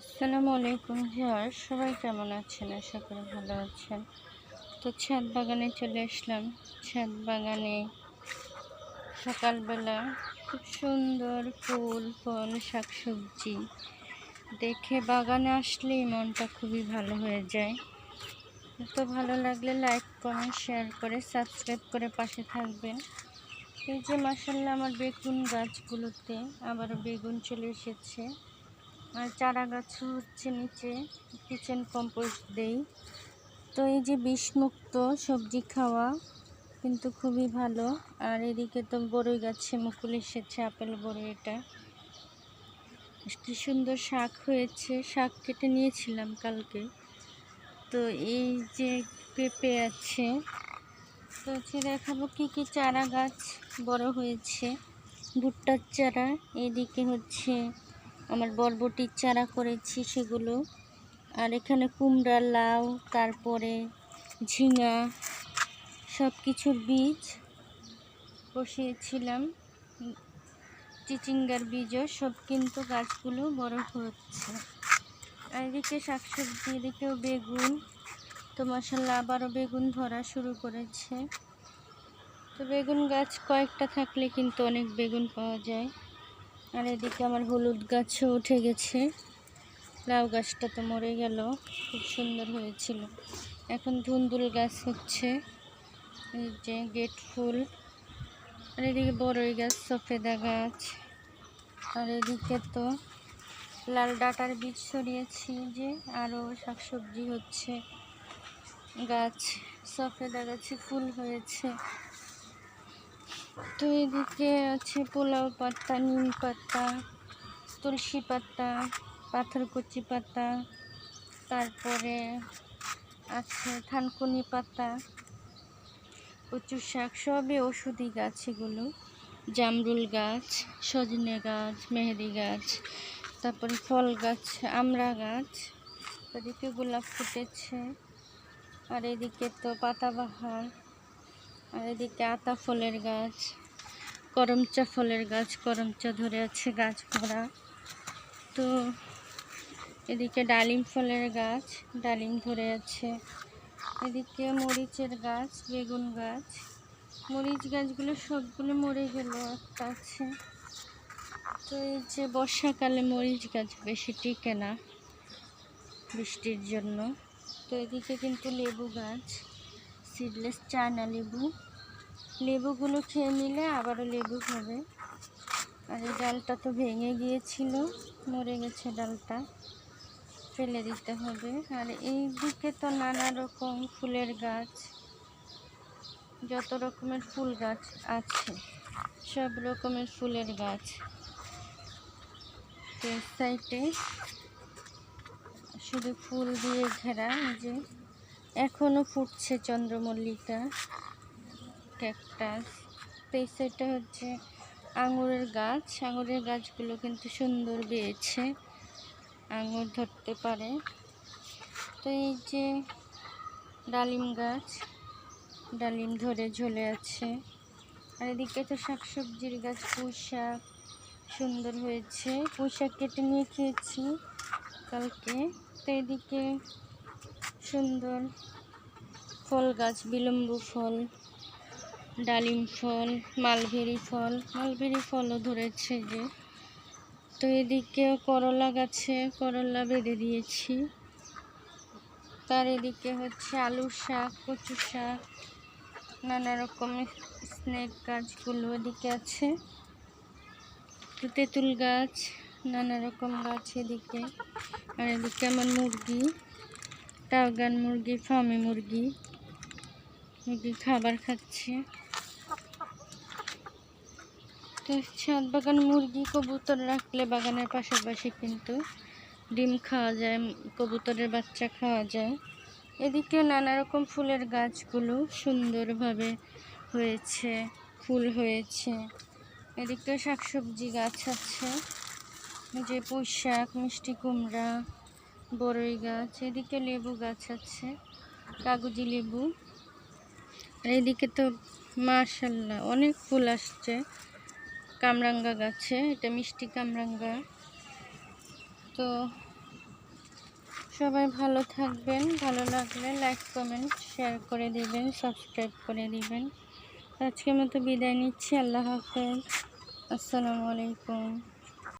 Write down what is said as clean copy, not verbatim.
আসসালামু আলাইকুম ভিউয়ার্স, সবাই কেমন আছেন? আশা করি ভালো আছেন। তো ছাদ বাগানে চলে আসলাম। ছাদ বাগানে সকালবেলা খুব সুন্দর ফুল ফল শাকসবজি দেখে বাগানে আসলেই মনটা খুবই ভালো হয়ে যায়। তো ভালো লাগলে লাইক কমেন্ট শেয়ার করে সাবস্ক্রাইব করে পাশে থাকবেন। এই যে মাশাআল্লাহ আমার বেগুন গাছগুলোতে আবারও বেগুন চলে এসেছে। আর চারা গাছও হচ্ছে, নিচে কিচেন কম্পোস্ট দেই। তো এই যে বিষমুক্ত সবজি খাওয়া কিন্তু খুবই ভালো। আর এদিকে তো বড়ই গাছে মুকুল এসেছে, আপেল বড়ই। এটা কি সুন্দর শাক হয়েছে, শাক কেটে নিয়েছিলাম কালকে। তো এই যে পেঁপে আছে, তো হচ্ছে দেখাবো কি কি চারা গাছ বড় হয়েছে। ভুট্টার চারা, এদিকে হচ্ছে আমার বরবটির চারা করেছি সেগুলো। আর এখানে কুমড়া, লাউ, তারপরে ঝিঙা সব কিছুর বীজ বসিয়েছিলাম। চিচিঙ্গার বীজও সব, কিন্তু গাছগুলো বড় হচ্ছে। আর এদিকে শাকসবজি, এদিকেও বেগুন। তো মাশাআল্লাহ আবারও বেগুন ধরা শুরু করেছে। তো বেগুন গাছ কয়েকটা থাকলে কিন্তু অনেক বেগুন পাওয়া যায়। আর এদিকে আমার হলুদ গাছও উঠে গেছে। লাউ গাছটা তো মরে গেল, খুব সুন্দর হয়েছিল। এখন ধুন্দুল গাছ হচ্ছে, এই যে গেট ফুল। আর এদিকে বড়ই গাছ, সফেদা গাছ। আর এদিকে তো লাল ডাঁটার বীজ ছড়িয়েছি, যে আরও শাকসবজি হচ্ছে। গাছ সফেদা গাছে ফুল হয়েছে। তো এদিকে আছে পোলাও পাতা, নিম পাতা, তুলসী পাতা, পাথরকুচি পাতা, তারপরে আছে থানকুনি পাতা, কচু শাক, সবই ওষুধি গাছ এগুলো। জামরুল গাছ, সজনে গাছ, মেহেদি গাছ, তারপরে ফল গাছ, আমড়া গাছ। এদিকে গোলাপ ফুটেছে। আর এদিকে তো পাতাবাহার। আর এদিকে আতা ফলের গাছ, করমচা ফলের গাছ, করমচা ধরে আছে গাছ ভরা। তো এদিকে ডালিম ফলের গাছ, ডালিম ধরে আছে। এদিকে মরিচের গাছ, বেগুন গাছ। মরিচ গাছগুলো সবগুলো মরে গেল, একটা আছে। তো এই যে বর্ষাকালে মরিচ গাছ বেশি টিকে না বৃষ্টির জন্য। তো এদিকে কিন্তু লেবু গাছ, সিডলেস চায়না লেবু। লেবুগুলো খেয়ে নিলে আবারও লেবু হবে। আর এই ডালটা তো ভেঙে গিয়েছিল, মরে গেছে ডালটা, ফেলে দিতে হবে। আর এই দিকে তো নানা রকম ফুলের গাছ, যত রকমের ফুল গাছ আছে সব রকমের ফুলের গাছ। সাইডে শুধু ফুল দিয়ে ঘেরা। যে এখনো ফুটছে চন্দ্রমল্লিকা, ক্যাকটাস। তো এই সাইডটা হচ্ছে আঙুরের গাছ। আঙুরের গাছগুলো কিন্তু সুন্দর বেয়েছে, আঙুর ধরতে পারে। তো এই যে ডালিম গাছ, ডালিম ধরে ঝুলে আছে। আর এদিকে তো শাকসবজির গাছ, পুঁই শাক সুন্দর হয়েছে। পুঁই শাক কেটে নিয়ে খেয়েছি কালকে। তো এদিকে সুন্দর ফল গাছ, বিলম্বু ফল, ডালিম ফল, মালবেরি ফল, মালবেরি ফলও ধরেছে যে। তো এদিকে করলা গাছে করলা বেঁধে দিয়েছি। তার এদিকে হচ্ছে আলু শাক, কচু শাক, নানা রকমের স্নেক গাছগুলো এদিকে আছে। তো তেঁতুল গাছ, নানা রকম গাছ এদিকে। আর এদিকে আমার মুরগি, টাওগান মুরগি, ফার্মি মুরগি, মুরগি খাবার খাচ্ছে। তো ছাদ বাগান মুরগি কবুতর রাখলে বাগানের পাশাপাশি কিন্তু ডিম খাওয়া যায়, কবুতরের বাচ্চা খাওয়া যায়। এদিকে নানা রকম ফুলের গাছগুলো সুন্দরভাবে হয়েছে, ফুল হয়েছে। এদিকে শাকসবজি গাছ আছে, যে পুঁই শাক, মিষ্টি কুমড়া, বড়ই গাছ। এদিকে লেবু গাছ আছে, কাগজি লেবু। আর এদিকে তো মাশাআল্লাহ অনেক ফুল আসছে কামরাঙ্গা গাছে, এটা মিষ্টি কামরাঙ্গা। তো সবাই ভালো থাকবেন, ভালো লাগলে লাইক কমেন্ট শেয়ার করে দিবেন, সাবস্ক্রাইব করে দিবেন। আজকের মতো বিদায় নিচ্ছি। আল্লাহ হাফেজ। আসসালামু আলাইকুম।